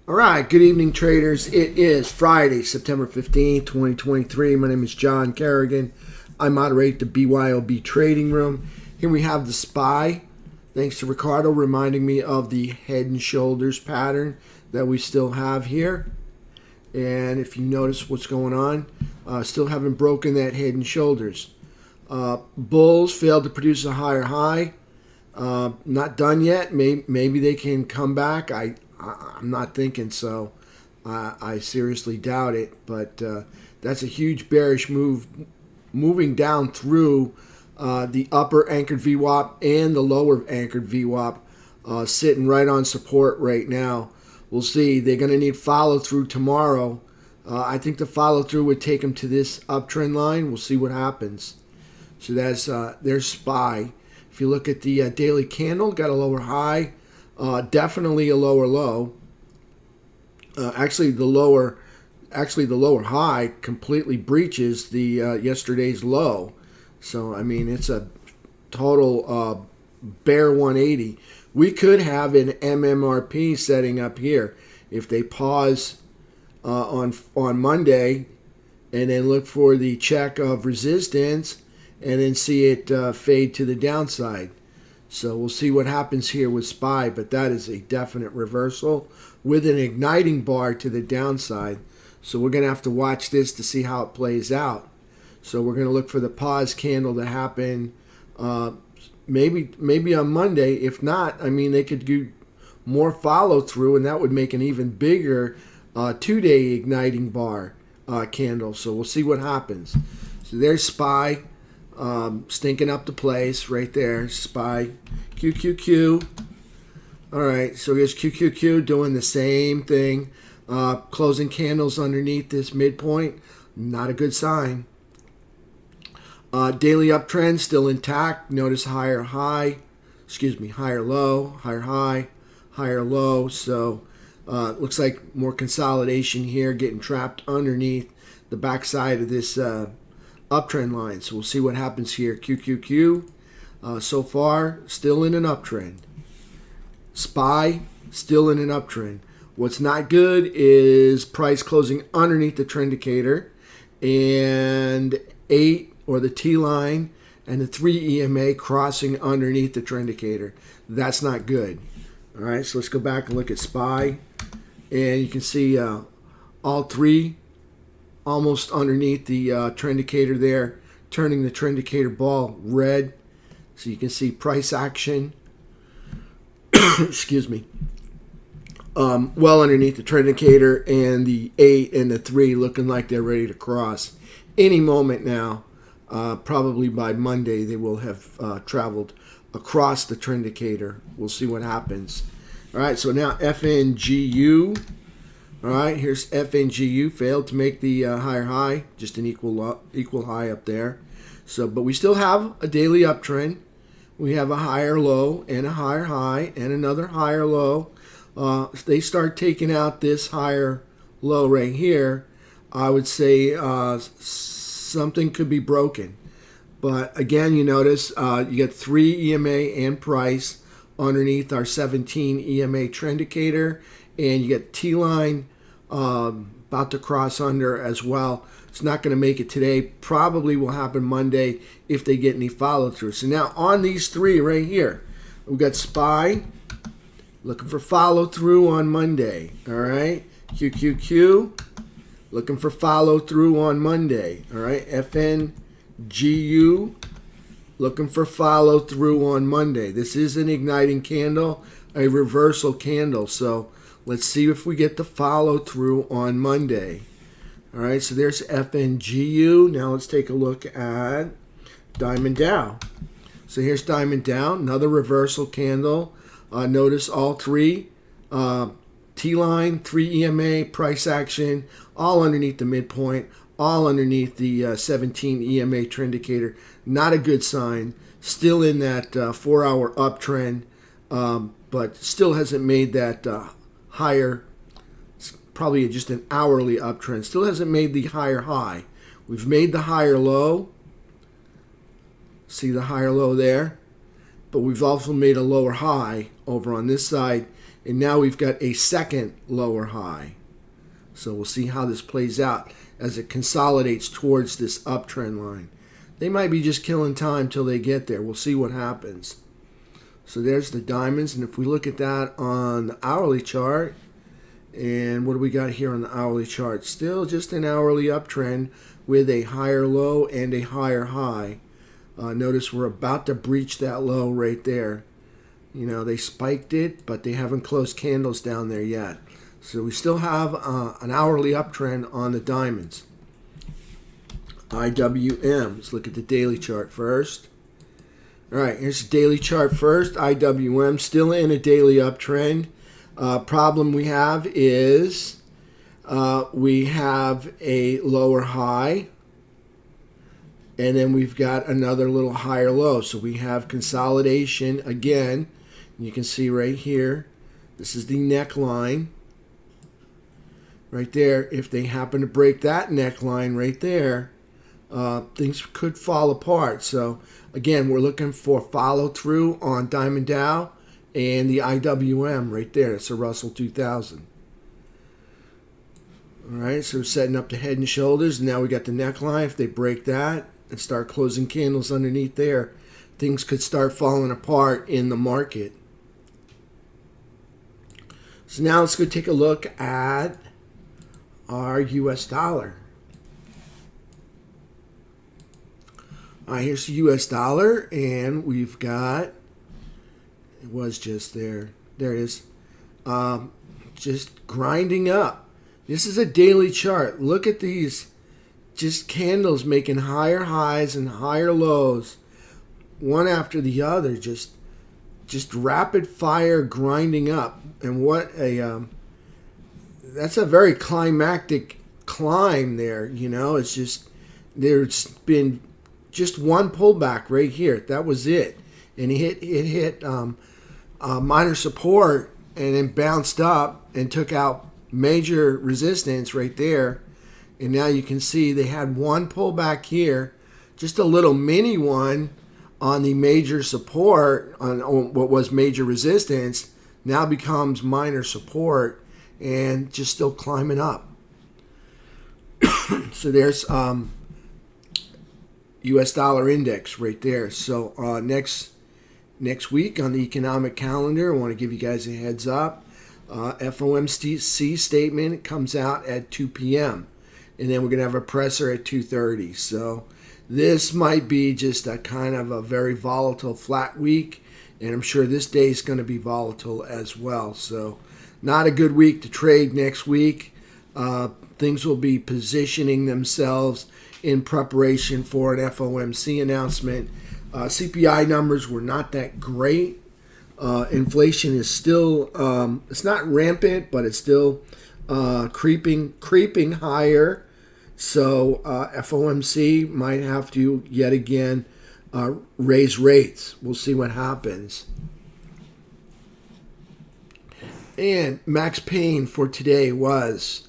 All right, good evening, traders. It is Friday, September 15th, 2023. My name is John Kerrigan. I moderate the BYOB trading room. Here we have the SPY. Thanks to Ricardo reminding me of the head and shoulders pattern that we still have here. And if you notice what's going on, still haven't broken that head and shoulders. Bulls failed to produce a higher high. Not done yet. Maybe they can come back. I'm not thinking so. I seriously doubt it. But that's a huge bearish move, moving down through the upper anchored VWAP and the lower anchored VWAP, sitting right on support right now. We'll see. They're going to need follow through tomorrow. I think the follow through would take them to this uptrend line. We'll see what happens. So that's there's SPY. If you look at the daily candle, got a lower high. Definitely a lower low. Actually, the lower high completely breaches the yesterday's low. So I mean, it's a total bear 180. We could have an MMRP setting up here if they pause on Monday, and then look for the check of resistance, and then see it fade to the downside. So we'll see what happens here with SPY, but that is a definite reversal with an igniting bar to the downside. So we're going to have to watch this to see how it plays out. So we're going to look for the pause candle to happen maybe on Monday. If not, I mean, they could do more follow through, and that would make an even bigger 2-day igniting bar candle. So we'll see what happens. So there's SPY. Stinking up the place right there. SPY, QQQ. All right, so here's QQQ doing the same thing. Closing candles underneath this midpoint. Not a good sign. Daily uptrend still intact. Notice higher high. Higher low, higher high, higher low. So looks like more consolidation here, getting trapped underneath the backside of this uptrend line. So we'll see what happens here. QQQ so far still in an uptrend. SPY still in an uptrend. What's not good is price closing underneath the trend indicator, and 8 or the T line and the 3 EMA crossing underneath the trend indicator. That's not good. All right, so let's go back and look at SPY, and you can see all three almost underneath the trend indicator there, turning the trend indicator ball red. So you can see price action, well underneath the trend indicator, and the 8 and the 3 looking like they're ready to cross any moment now. Probably by Monday they will have traveled across the trend indicator. We'll see what happens. All right, so now FNGU. All right, here's FNGU, failed to make the higher high, just an equal high up there. So, but we still have a daily uptrend. We have a higher low and a higher high and another higher low. If they start taking out this higher low right here, I would say something could be broken. But again, you notice you get 3 EMA and price underneath our 17 EMA trend indicator, and you get T-line about to cross under as well. It's not going to make it today. Probably will happen Monday if they get any follow through. So now on these three right here, we've got SPY looking for follow through on Monday. All right, QQQ looking for follow through on Monday. All right, FNGU looking for follow through on Monday. This is an igniting candle, a reversal candle. So let's see if we get the follow through on Monday. All right, so there's FNGU. Now let's take a look at Diamond Dow. So here's Diamond Dow, another reversal candle. Notice all three, T-line, 3 EMA, price action, all underneath the midpoint, all underneath the 17 EMA trend indicator. Not a good sign. Still in that 4-hour uptrend, but still hasn't made that higher. It's probably just an hourly uptrend. Still hasn't made the higher high. We've made the higher low. See the higher low there? But we've also made a lower high over on this side, And now we've got a second lower high. So we'll see how this plays out as it consolidates towards this uptrend line. They might be just killing time till they get there. We'll see what happens. So there's the diamonds. And if we look at that on the hourly chart, and what do we got here on the hourly chart? Still just an hourly uptrend with a higher low and a higher high. Notice we're about to breach that low right there. You know, they spiked it, but they haven't closed candles down there yet. So we still have an hourly uptrend on the diamonds. IWM. Let's look at the daily chart first. All right, here's the daily chart first. IWM still in a daily uptrend. Problem we have is we have a lower high, and then we've got another little higher low. So we have consolidation again. You can see right here, this is the neckline. Right there, if they happen to break that neckline right there, things could fall apart. So again, we're looking for follow through on Diamond Dow and the IWM right there. It's a Russell 2000. All right, so we're setting up the head and shoulders. Now we got the neckline. If they break that and start closing candles underneath there, things could start falling apart in the market. So now let's go take a look at our US dollar. All right, here's the US dollar, and we've got, it was just there. There it is. Just grinding up. This is a daily chart. Look at these just candles making higher highs and higher lows, one after the other, just rapid fire grinding up. And what a that's a very climactic climb there. You know, it's just, there's been just one pullback right here. That was it, and it hit minor support and then bounced up and took out major resistance right there. And now you can see they had one pullback here, just a little mini one on the major support, on what was major resistance, now becomes minor support and just still climbing up. So there's US dollar index right there. So next week on the economic calendar, I want to give you guys a heads up. FOMC statement comes out at 2 p.m. and then we're going to have a presser at 2:30. So this might be just a kind of a very volatile flat week, and I'm sure this day is going to be volatile as well. So not a good week to trade next week. Things will be positioning themselves in preparation for an FOMC announcement. CPI numbers were not that great. Inflation is still, it's not rampant, but it's still creeping higher. So FOMC might have to yet again raise rates. We'll see what happens. And max pain for today was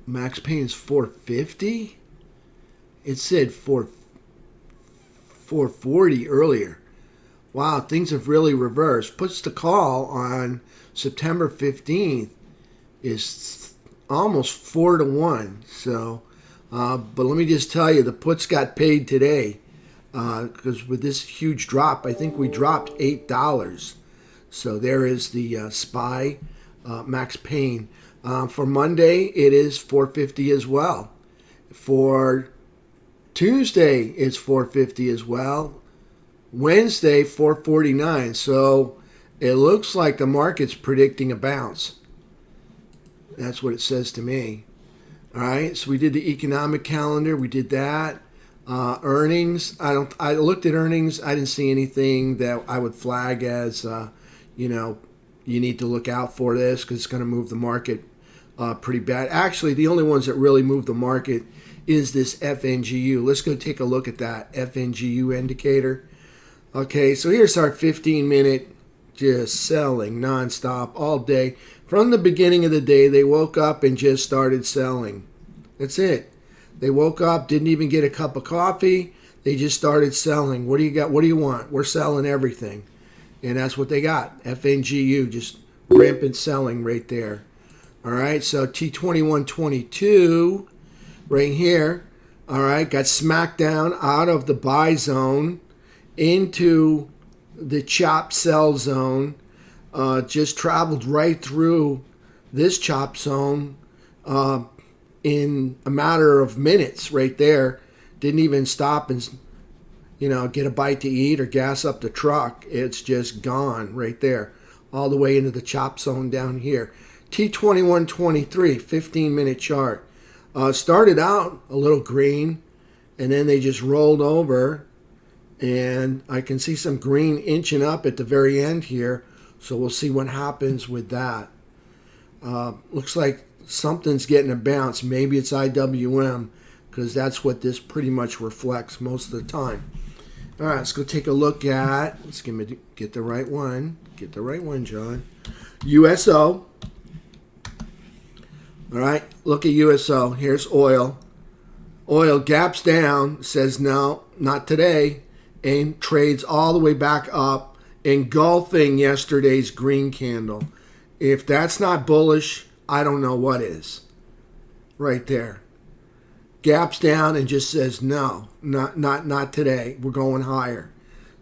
max pain is 450. It said 440 earlier. Wow, things have really reversed. Puts to call on September 15th is almost 4-1. So, but let me just tell you, the puts got paid today because with this huge drop, I think we dropped $8. So there is the SPY max pain. For Monday, it is 450 as well. For Tuesday, it's 450 as well. Wednesday, 449. So it looks like the market's predicting a bounce. That's what it says to me. All right, so we did the economic calendar. We did that. Earnings. I looked at earnings. I didn't see anything that I would flag as, you need to look out for this because it's going to move the market pretty bad. Actually, the only ones that really move the market is this FNGU. Let's go take a look at that FNGU indicator. Okay, so here's our 15-minute just selling nonstop all day. From the beginning of the day, they woke up and just started selling. That's it. They woke up, didn't even get a cup of coffee. They just started selling. What do you got? What do you want? We're selling everything. And that's what they got. FNGU, just rampant selling right there. All right, so T2122 right here, all right, got smacked down out of the buy zone into the chop sell zone. Just traveled right through this chop zone in a matter of minutes right there. Didn't even stop and get a bite to eat or gas up the truck. It's just gone right there, all the way into the chop zone down here. T2123, 15-minute chart. Started out a little green, and then they just rolled over, and I can see some green inching up at the very end here, so we'll see what happens with that. Looks like something's getting a bounce. Maybe it's IWM, because that's what this pretty much reflects most of the time. All right, let's go take a look at, let's get the right one. Get the right one, John. USO. All right, look at USO. Here's oil. Oil gaps down, says no, not today, and trades all the way back up, engulfing yesterday's green candle. If that's not bullish, I don't know what is. Right there. Gaps down and just says no, not today. We're going higher.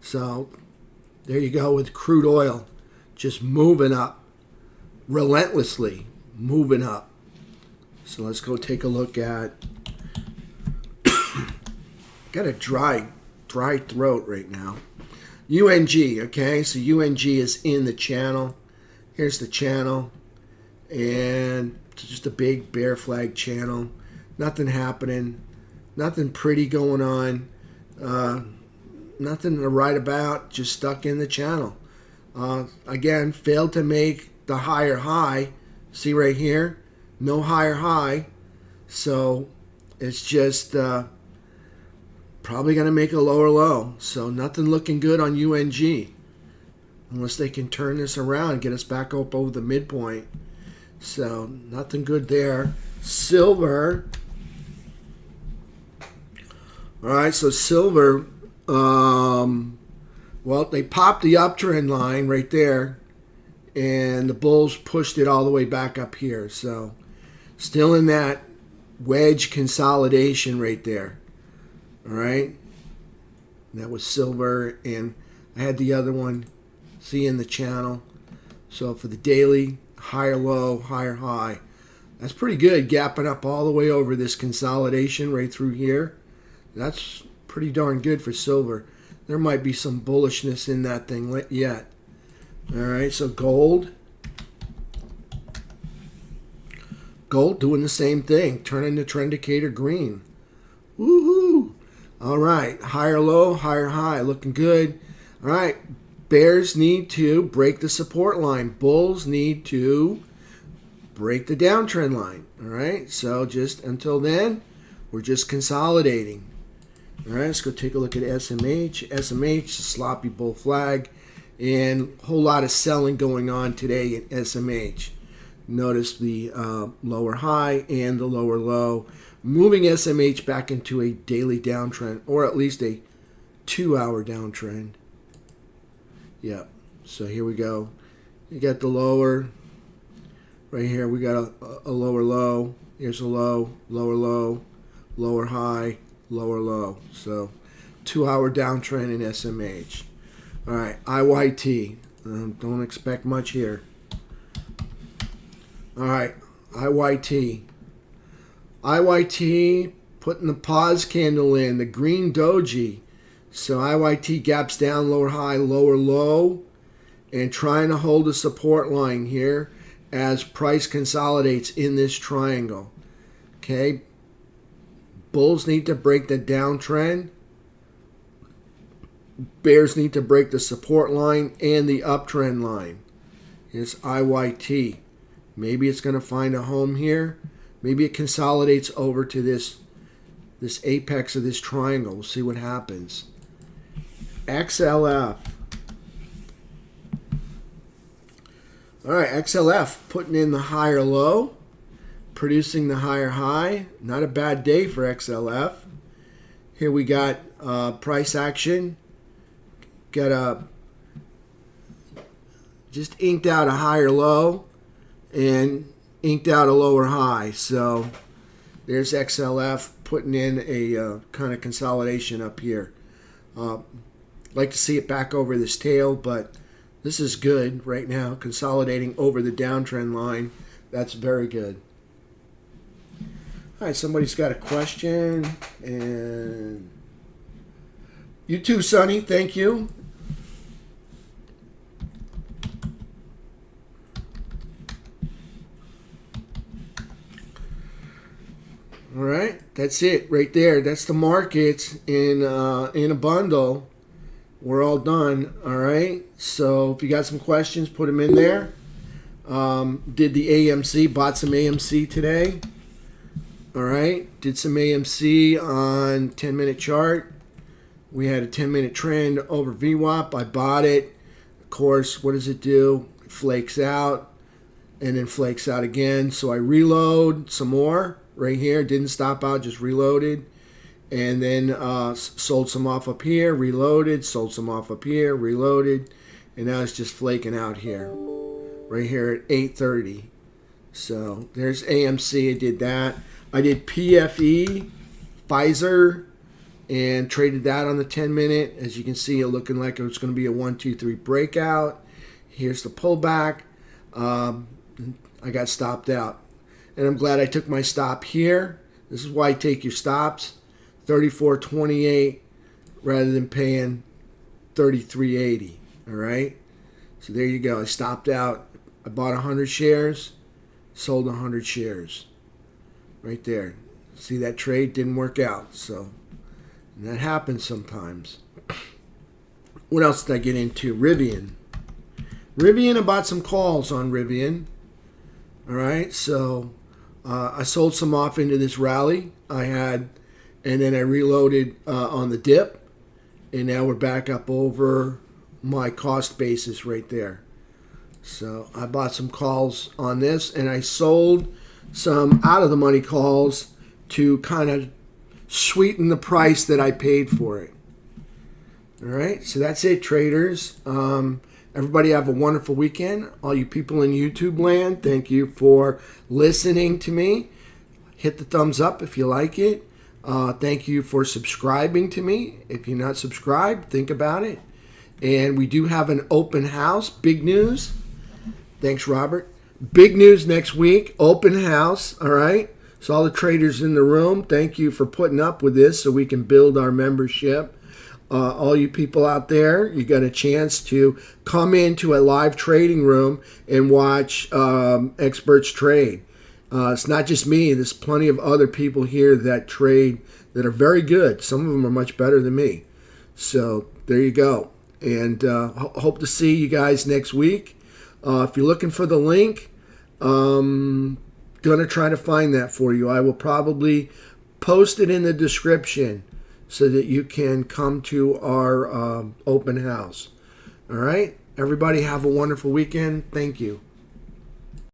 So there you go with crude oil, just moving up, relentlessly moving up. So let's go take a look at. Got a dry throat right now. UNG, okay, so UNG is in the channel. Here's the channel, and just a big bear flag channel. Nothing happening, nothing pretty going on, nothing to write about, just stuck in the channel. Again, failed to make the higher high. See right here, no higher high. So it's just probably going to make a lower low. So nothing looking good on UNG unless they can turn this around and get us back up over the midpoint. So nothing good there. Silver. All right, so silver, well, they popped the uptrend line right there, and the bulls pushed it all the way back up here. So still in that wedge consolidation right there. All right, that was silver, and I had the other one, see, in the channel. So for the daily, higher low, higher high. That's pretty good, gapping up all the way over this consolidation right through here. That's pretty darn good for silver. There might be some bullishness in that thing yet. All right, so gold. Gold doing the same thing, turning the trend indicator green. Woohoo! All right, higher low, higher high, looking good. All right, bears need to break the support line. Bulls need to break the downtrend line. All right, so just until then, we're just consolidating. All right, let's go take a look at SMH. SMH, sloppy bull flag, and a whole lot of selling going on today in SMH. Notice the lower high and the lower low, moving SMH back into a daily downtrend, or at least a 2-hour downtrend. Yep, so here we go. You got the lower. Right here, we got a lower low. Here's a low, lower low, lower high, lower low. So 2-hour downtrend in SMH. All right, IYT. Don't expect much here. All right, IYT. IYT putting the pause candle in, the green doji. So IYT gaps down, lower high, lower low, and trying to hold a support line here as price consolidates in this triangle. Okay, bulls need to break the downtrend. Bears need to break the support line and the uptrend line. Here's IYT. Maybe it's going to find a home here. Maybe it consolidates over to this apex of this triangle. We'll see what happens. XLF. All right, XLF putting in the higher low, producing the higher high. Not a bad day for XLF. Here we got price action. Got just inked out a higher low and inked out a lower high. So there's XLF putting in a kind of consolidation up here. Like to see it back over this tail, but this is good right now, consolidating over the downtrend line. That's very good. All right, somebody's got a question, and you too, Sonny. Thank you. All right, that's it right there. That's the markets in a bundle. We're all done. All right. So if you got some questions, put them in there. Did the AMC? Bought some AMC today. All right. Did some AMC on 10-minute chart. We had a 10-minute trend over VWAP. I bought it. Of course, what does it do? It flakes out and then flakes out again. So I reload some more right here. Didn't stop out, just reloaded. And then sold some off up here, reloaded, sold some off up here, reloaded. And now it's just flaking out here. Right here at 8:30. So there's AMC. I did that. I did PFE, Pfizer, and traded that on the 10-minute. As you can see, it looking like it's going to be a 1, 2, 3 breakout. Here's the pullback. I got stopped out. And I'm glad I took my stop here. This is why I take your stops. 34.28 rather than paying 33.80. All right. So there you go. I stopped out. I bought 100 shares, sold 100 shares. Right there. See, that trade didn't work out. So and that happens sometimes. What else did I get into? Rivian. I bought some calls on Rivian. All right. So I sold some off into this rally I had. And then I reloaded on the dip. And now we're back up over my cost basis right there. So I bought some calls on this. And I sold some out of the money calls to kind of sweeten the price that I paid for it. All right. So that's it, traders. Everybody have a wonderful weekend. All you people in YouTube land, thank you for listening to me. Hit the thumbs up if you like it. Thank you for subscribing to me. If you're not subscribed, think about it. And we do have an open house. Big news. Thanks, Robert. Big news next week. Open house. All right. So all the traders in the room, thank you for putting up with this so we can build our membership. All you people out there, you got a chance to come into a live trading room and watch experts trade. It's not just me. There's plenty of other people here that trade that are very good. Some of them are much better than me. So there you go. And hope to see you guys next week. If you're looking for the link, going to try to find that for you. I will probably post it in the description so that you can come to our open house. All right? Everybody have a wonderful weekend. Thank you.